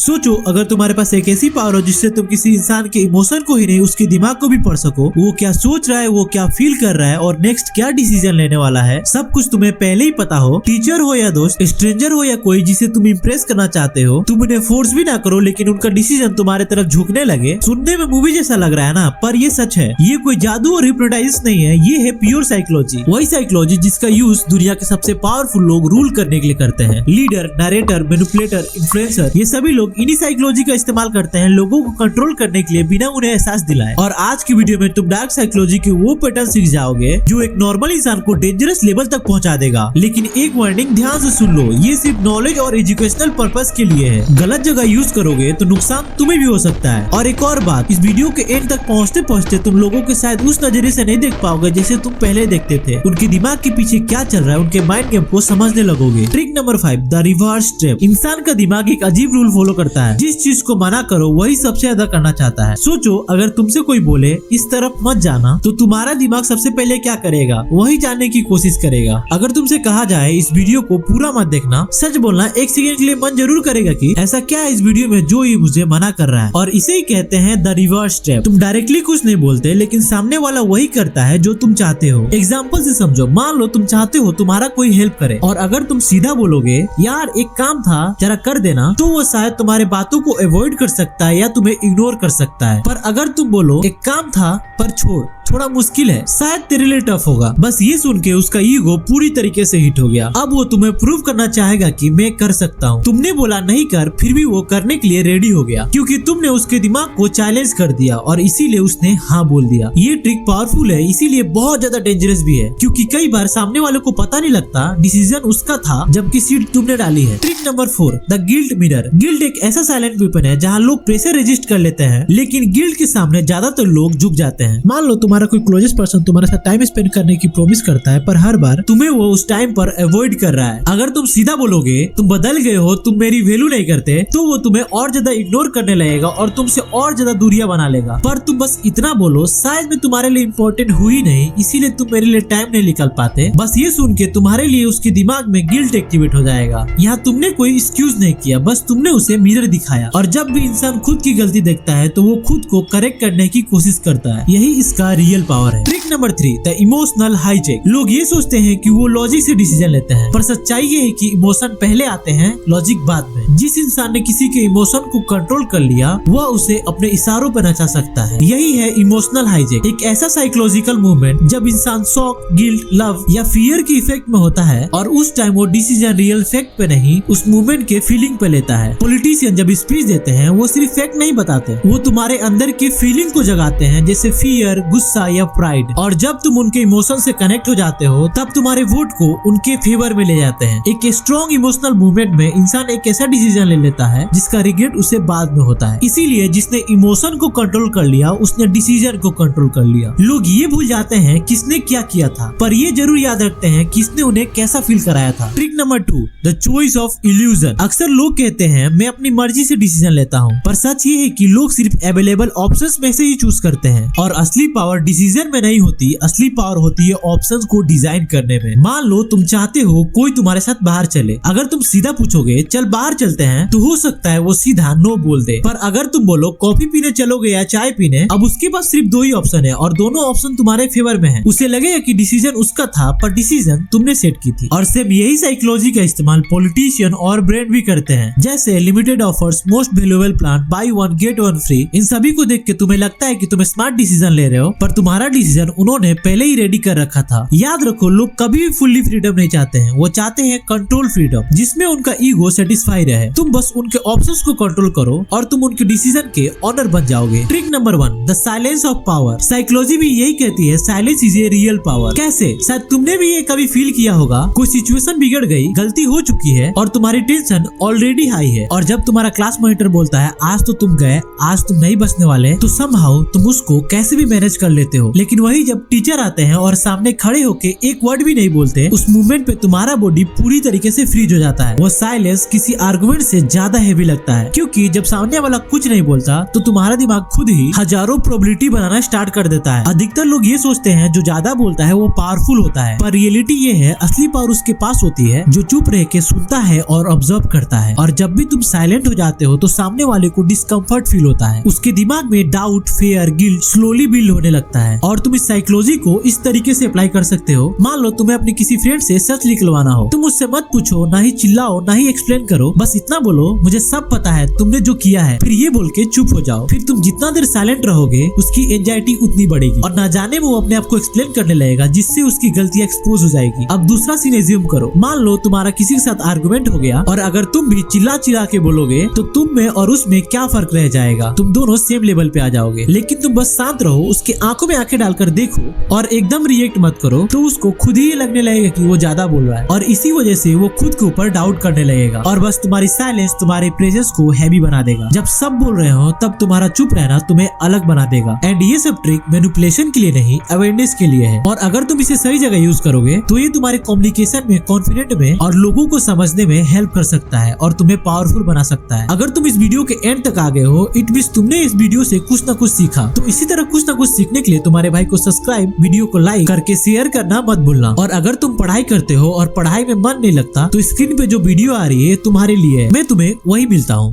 सोचो अगर तुम्हारे पास एक ऐसी पावर हो जिससे तुम किसी इंसान के इमोशन को ही नहीं उसके दिमाग को भी पढ़ सको, वो क्या सोच रहा है, वो क्या फील कर रहा है और नेक्स्ट क्या डिसीजन लेने वाला है, सब कुछ तुम्हें पहले ही पता हो। टीचर हो या दोस्त, स्ट्रेंजर हो या कोई जिसे तुम इम्प्रेस करना चाहते हो, तुम उन्हें फोर्स भी ना करो लेकिन उनका डिसीजन तुम्हारे तरफ झुकने लगे। सुनने में मूवी जैसा लग रहा है ना, पर ये सच है। ये कोई जादू और हिप्नोटाइजिस नहीं है, ये है प्योर साइकोलॉजी। वही साइकोलॉजी जिसका यूज दुनिया के सबसे पावरफुल लोग रूल करने के लिए करते हैं। लीडर, नरेटर, मैनिपुलेटर, इन्फ्लुएंसर, ये सभी लोग इन्हीं साइकोलॉजी का इस्तेमाल करते हैं लोगों को कंट्रोल करने के लिए बिना उन्हें एहसास दिलाए। और आज की वीडियो में तुम डार्क साइकोलॉजी के वो पैटर्न सीख जाओगे जो एक नॉर्मल इंसान को डेंजरस लेवल तक पहुंचा देगा। लेकिन एक वार्निंग ध्यान से सुन लो, ये सिर्फ नॉलेज और एजुकेशनल पर्पस के लिए है। गलत जगह यूज करोगे तो नुकसान तुम्हें भी हो सकता है। और एक और बात, इस वीडियो के एंड तक पहुंचते पहुंचते तुम लोगों के शायद उस नजरिए से नहीं देख पाओगे जैसे तुम पहले देखते थे। उनके दिमाग के पीछे क्या चल रहा है, उनके माइंड गेम को समझने लगोगे। Trick number 5, the reverse trap. इंसान का दिमाग एक अजीब रूल फॉलो करता है, जिस चीज को मना करो वही सबसे ज्यादा करना चाहता है। सोचो अगर तुमसे कोई बोले इस तरफ मत जाना, तो तुम्हारा दिमाग सबसे पहले क्या करेगा, वही जानने की कोशिश करेगा। अगर तुमसे कहा जाए इस वीडियो को पूरा मत देखना, सच बोलना एक सेकंड के लिए मन जरूर करेगा कि ऐसा क्या है इस वीडियो में जो ये मुझे मना कर रहा है। और इसे ही कहते हैं द रिवर्स ट्रैप। तुम डायरेक्टली कुछ नहीं बोलते लेकिन सामने वाला वही करता है जो तुम चाहते हो। एग्जाम्पल से समझो, मान लो तुम चाहते हो तुम्हारा कोई हेल्प करे, और अगर तुम सीधा बोलोगे यार एक काम था जरा कर देना, तो वो शायद तुम्हारे बातों को अवॉइड कर सकता है या तुम्हें इग्नोर कर सकता है। पर अगर तुम बोलो एक काम था पर छोड़, थोड़ा मुश्किल है, शायद तेरे लिए टफ होगा, बस ये सुन के उसका ईगो पूरी तरीके से हिट हो गया। अब वो तुम्हें प्रूव करना चाहेगा कि मैं कर सकता हूँ। तुमने बोला नहीं कर, फिर भी वो करने के लिए रेडी हो गया क्योंकि तुमने उसके दिमाग को चैलेंज कर दिया और इसीलिए उसने हाँ बोल दिया। ये ट्रिक पावरफुल है, इसीलिए बहुत ज्यादा डेंजरस भी है क्योंकि कई बार सामने वाले को पता नहीं लगता डिसीजन उसका था जबकि सीट तुमने डाली है। Trick number 4, the guilt mirror. Guilt एक ऐसा साइलेंट वेपन है जहाँ लोग प्रेशर रेजिस्ट कर लेते हैं लेकिन गिल्ट के सामने ज्यादातर लोग झुक जाते हैं। मान लो तुम्हारा कोई क्लोजेस्ट पर्सन तुम्हारे साथ टाइम स्पेंड करने की प्रॉमिस करता है पर हर बार तुम्हें वो उस टाइम पर अवॉइड कर रहा है। अगर तुम सीधा बोलोगे तुम बदल गए हो, तुम मेरी वैल्यू नहीं करते, तो वो तुम्हें और ज्यादा इग्नोर करने लगेगा और तुमसे और ज्यादा दूरियां बना लेगा। पर तुम बस इतना बोलो, शायद मैं तुम्हारे लिए इम्पोर्टेंट हुई नहीं इसीलिए तुम मेरे लिए टाइम नहीं निकाल पाते। बस ये सुन के तुम्हारे लिए उसके दिमाग में गिल्ट एक्टिवेट हो जाएगा। यहाँ तुमने कोई एक्सक्यूज नहीं किया, बस तुमने उसे मिरर दिखाया। और जब भी इंसान खुद की गलती देखता है तो वो खुद को करेक्ट करने की कोशिश करता है। यही इसका रियल पावर है। Trick number 3, the emotional hijack. लोग ये सोचते हैं कि वो लॉजिक से डिसीजन लेते हैं, पर सच्चाई ये है कि इमोशन पहले आते हैं, लॉजिक बाद में। जिस इंसान ने किसी के इमोशन को कंट्रोल कर लिया वह उसे अपने इशारों पर नचा सकता है। यही है इमोशनल हाईजैक, एक ऐसा साइकोलॉजिकल मूवमेंट जब इंसान शॉक, गिल्ट, लव या फियर के इफेक्ट में होता है और उस टाइम वो डिसीजन रियल फैक्ट पे नहीं उस मूवमेंट के फीलिंग पे लेता है। पॉलिटिशियन जब स्पीच देते हैं वो सिर्फ फैक्ट नहीं बताते, वो तुम्हारे अंदर के फीलिंग को जगाते हैं जैसे फियर, गुस्सा या प्राइड। और जब तुम उनके इमोशन से कनेक्ट हो जाते हो तब तुम्हारे वोट को उनके फेवर में ले जाते हैं। एक स्ट्रॉन्ग इमोशनल मूवमेंट में इंसान एक ऐसा डिसीजन ले लेता है जिसका रिग्रेट उसे बाद में होता है। इसीलिए जिसने इमोशन को कंट्रोल कर लिया उसने डिसीजन को कंट्रोल कर लिया। लोग ये भूल जाते हैं किसने क्या किया था, पर ये जरूर याद रखते हैं किसने उन्हें कैसा फील कराया था। Trick number 2, the choice of illusion. अक्सर लोग कहते हैं मैं अपनी मर्जी से डिसीजन लेता हूँ, पर सच ये है कि लोग सिर्फ अवेलेबल ऑप्शंस में से ही चूज करते हैं। और असली पावर डिसीजन में नहीं होती, असली पावर होती है ऑप्शंस को डिजाइन करने में। मान लो तुम चाहते हो कोई तुम्हारे साथ बाहर चले, अगर तुम सीधा पूछोगे चल बाहर चलते हैं तो हो सकता है वो सीधा नो बोल दे। पर अगर तुम बोलो कॉफी पीने चलोगे या चाय पीने, अब उसके पास सिर्फ 2 ही ऑप्शन है और दोनों ऑप्शन तुम्हारे फेवर में है। उसे लगेगा कि डिसीजन उसका था पर डिसीजन तुमने सेट की थी। और सेम यही साइकोलॉजी का इस्तेमाल पॉलिटिशियन और ब्रांड भी करते हैं, जैसे limited offers, most valuable plan, buy 1 get 1 free. इन सभी को देख के तुम्हें लगता है कि तुम स्मार्ट डिसीजन ले रहे हो, पर तुम्हारा डिसीजन उन्होंने पहले ही रेडी कर रखा था। याद रखो लोग कभी भी फुल्ली फ्रीडम नहीं चाहते हैं, वो चाहते हैं कंट्रोल फ्रीडम जिसमें उनका ईगो सेटिस्फाई रहे। तुम बस उनके ऑप्शंस को कंट्रोल करो और तुम उनके डिसीजन के ऑनर बन जाओगे। Trick number 1, the silence of power. Psychology भी यही कहती है silence is a real power. कैसे? शायद तुमने भी ये कभी फील किया होगा, कोई सिचुएशन बिगड़ गई, गलती हो चुकी है और तुम्हारी टेंशन ऑलरेडी हाई है, और जब तुम्हारा क्लास मॉनिटर बोलता है आज तो तुम गए, आज तुम नहीं बचने वाले, तो समहाउ तुम उसको कैसे भी मैनेज कर लेते हो। लेकिन वही जब टीचर आते हैं और सामने खड़े होके एक वर्ड भी नहीं बोलते, उस मूवमेंट पे तुम्हारा बॉडी पूरी तरीके से फ्रीज हो जाता है। वो साइलेंस किसी आर्गुमेंट से ज्यादा हेवी लगता है, क्योंकि जब सामने वाला कुछ नहीं बोलता तो तुम्हारा दिमाग खुद ही हजारों प्रोबेबिलिटी बनाना स्टार्ट कर देता है। अधिकतर लोग ये सोचते हैं जो ज्यादा बोलता है वो पावरफुल होता है, पर रियलिटी ये है असली पावर उसके पास होती है जो चुप रह के सुनता है और ऑब्जर्व करता है। और जब भी तुम साइलेंट हो जाते हो तो सामने वाले को डिस्कम्फर्ट फील होता है, उसके दिमाग में doubt, fair, guilt slowly build होने लगता है। और तुम इस साइकोलॉजी को इस तरीके से अप्लाई कर सकते हो। मान लो तुम्हें अपने किसी फ्रेंड से सच निकलवाना हो, तुम उससे मत पूछो, ना ही चिल्लाओ, ना ही एक्सप्लेन करो, बस इतना बोलो मुझे सब पता है तुमने जो किया है, फिर ये बोल के चुप हो जाओ। फिर तुम जितना देर साइलेंट रहोगे उसकी एंजाइटी उतनी बढ़ेगी और ना जाने वो अपने आप को एक्सप्लेन करने लगेगा, जिससे उसकी गलतियां एक्सपोज हो जाएगी। अब दूसरा सीन एज्यूम करो, मान लो तुम्हारा किसी के साथ आर्गुमेंट हो गया और अगर तुम भी चिल्ला चिल्ला के बोलोगे तो तुम में और उसमें क्या फर्क रह जाएगा, तुम दोनों सेम लेवल पे आ जाओगे। लेकिन तुम बस शांत रहो, उसके आंखों में आंखें डालकर देखो और एकदम रिएक्ट मत करो, तो उसको खुद ही लगने लगेगा कि वो ज्यादा बोल रहा है और इसी वजह से वो खुद के ऊपर डाउट करने लगेगा और बस तुम्हारी साइलेंस तुम्हारे प्रेजेंस को हैवी बना देगा। जब सब बोल रहे हो तब तुम्हारा चुप रहना तुम्हें अलग बना देगा। एंड ये सब ट्रिक मैनिपुलेशन के लिए नहीं, अवेयरनेस के लिए है। और अगर तुम इसे सही जगह यूज करोगे तो ये तुम्हारे कम्युनिकेशन में, कॉन्फिडेंट में और लोगों को समझने में हेल्प कर सकता है और तुम्हें पावरफुल बना सकता है। अगर तुम इस वीडियो के एंड तक आ गए हो, इट मींस तुमने इस वीडियो से कुछ ना कुछ सीखा। तो इसी तरह कुछ ना कुछ सीखने के लिए तुम्हारे भाई को सब्सक्राइब, वीडियो को लाइक करके शेयर करना मत भूलना। और अगर तुम पढ़ाई करते हो और पढ़ाई में मन नहीं लगता तो स्क्रीन पे जो वीडियो आ रही है तुम्हारे लिए, मैं तुम्हें वही मिलता हूँ।